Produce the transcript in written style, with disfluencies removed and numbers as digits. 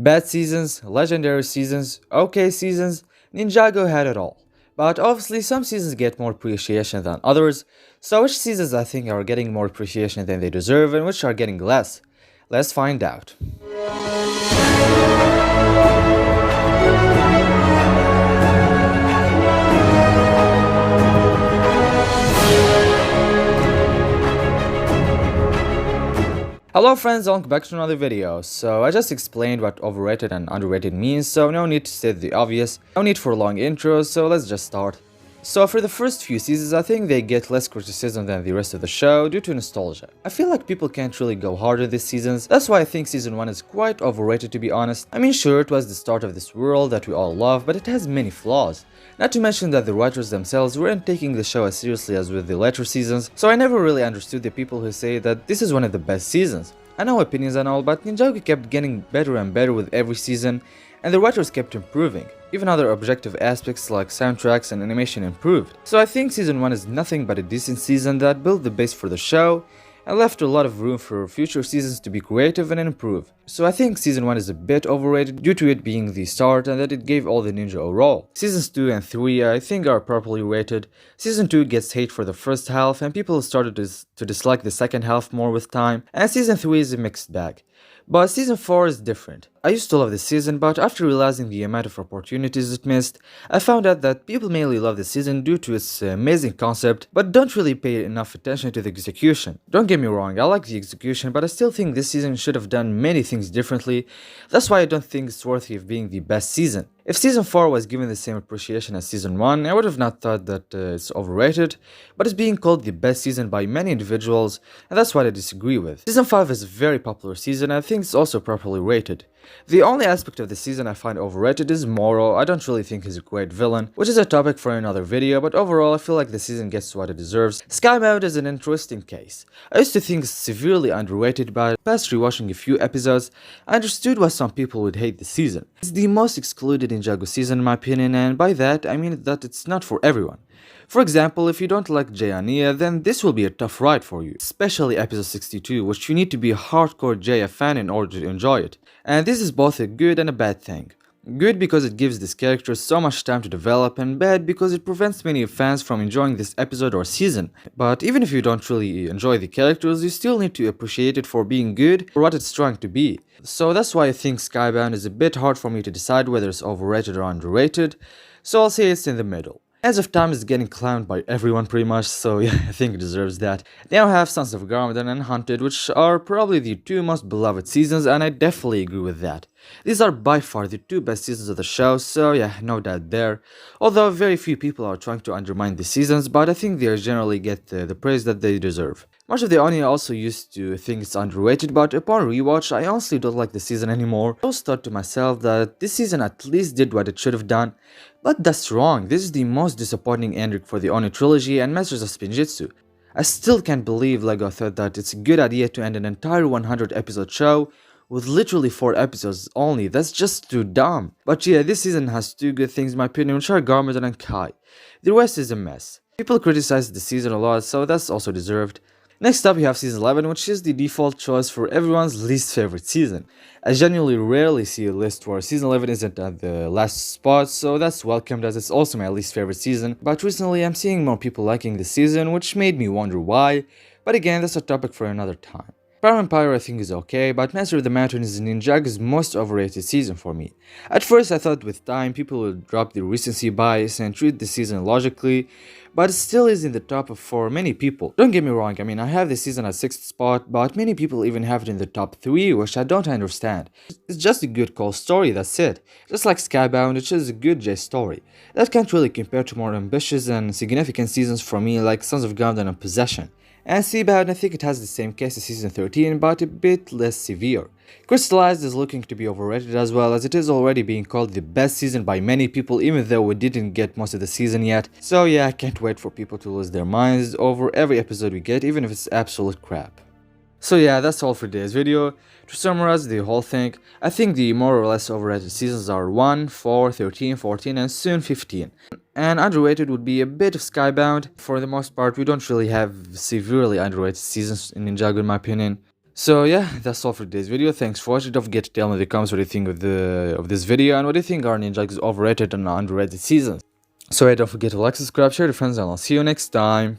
Bad seasons, legendary seasons, okay seasons, Ninjago had it all. But obviously some seasons get more appreciation than others, so which seasons I think are getting more appreciation than they deserve and which are getting less? Let's find out. Hello friends, welcome back to another video. So I just explained what overrated and underrated means, so no need to state the obvious, no need for long intros, so let's just start. So for the first few seasons, I think they get less criticism than the rest of the show due to nostalgia. I feel like people can't really go harder these seasons, that's why I think season 1 is quite overrated to be honest. I mean sure, it was the start of this world that we all love, but it has many flaws. Not to mention that the writers themselves weren't taking the show as seriously as with the later seasons, so I never really understood the people who say that this is one of the best seasons. I know opinions and all, but Ninjago kept getting better and better with every season, and the writers kept improving. Even other objective aspects like soundtracks and animation improved. So I think season 1 is nothing but a decent season that built the base for the show, and left a lot of room for future seasons to be creative and improve. So I think season 1 is a bit overrated due to it being the start and that it gave all the ninja a role. Seasons 2 and 3 I think are properly rated. Season 2 gets hate for the first half and people started to dislike the second half more with time, and season 3 is a mixed bag. But season 4 is different. I used to love this season, but after realizing the amount of opportunities it missed, I found out that people mainly love this season due to its amazing concept, but don't really pay enough attention to the execution. Don't get me wrong, I like the execution, but I still think this season should have done many things differently. That's why I don't think it's worthy of being the best season. If season 4 was given the same appreciation as season 1, I would have not thought that it's overrated, but it's being called the best season by many individuals, and that's what I disagree with. Season 5 is a very popular season, and I think it's also properly rated. The only aspect of the season I find overrated is Moro. I don't really think he's a great villain, which is a topic for another video, but overall I feel like the season gets what it deserves. Skybound is an interesting case. I used to think it's severely underrated, but past rewatching a few episodes, I understood why some people would hate the season. It's the most excluded Ninjago season in my opinion, and by that I mean that it's not for everyone. For example, if you don't like Jaya, then this will be a tough ride for you, especially episode 62, which you need to be a hardcore Jaya fan in order to enjoy it. And this is both a good and a bad thing. Good because it gives this character so much time to develop, and bad because it prevents many fans from enjoying this episode or season. But even if you don't really enjoy the characters, you still need to appreciate it for being good or what it's trying to be. So that's why I think Skybound is a bit hard for me to decide whether it's overrated or underrated, so I'll say it's in the middle. As of time is getting clowned by everyone pretty much, so yeah, I think it deserves that. Now I have Sons of Garmadon and Hunted, which are probably the two most beloved seasons, and I definitely agree with that. These are by far the two best seasons of the show, so yeah, no doubt there. Although very few people are trying to undermine the seasons, but I think they generally get the praise that they deserve. Much of the audience also used to think it's underrated, but upon rewatch, I honestly don't like the season anymore. I always thought to myself that this season at least did what it should have done, but that's wrong. This is the most disappointing ending for the Oni trilogy and Masters of Spinjitzu. I still can't believe LEGO thought that it's a good idea to end an entire 100 episode show with literally 4 episodes only. That's just too dumb. But yeah, this season has two good things in my opinion, which are Garmadon and Kai. The rest is a mess. People criticize the season a lot, so that's also deserved. Next up we have season 11, which is the default choice for everyone's least favorite season. I genuinely rarely see a list where season 11 isn't at the last spot, so that's welcomed as it's also my least favorite season. But recently I'm seeing more people liking the season, which made me wonder why, but again that's a topic for another time. Power Empire I think is okay, but Master of the Mountain is Ninjago's most overrated season for me. At first I thought with time people would drop the recency bias and treat the season logically, but it still is in the top for many people. Don't get me wrong, I mean I have this season at 6th spot, but many people even have it in the top 3, which I don't understand. It's just a good Cole story, that's it. Just like Skybound, which is a good J story. That can't really compare to more ambitious and significant seasons for me like Sons of Garmadon and Possession. And Skybound, I think it has the same case as season 13, but a bit less severe. Crystallized is looking to be overrated as well, as it is already being called the best season by many people, even though we didn't get most of the season yet. So yeah, I can't wait for people to lose their minds over every episode we get, even if it's absolute crap. So yeah, that's all for today's video. To summarize the whole thing, I think the more or less overrated seasons are 1, 4, 13, 14 and soon 15. And underrated would be a bit of Skybound. For the most part, we don't really have severely underrated seasons in Ninjago in my opinion. So yeah, that's all for today's video. Thanks for watching. Don't forget to tell me in the comments what you think of this video and what do you think are Ninjago's overrated and underrated seasons. So yeah, don't forget to like, subscribe, share to friends, and I'll see you next time.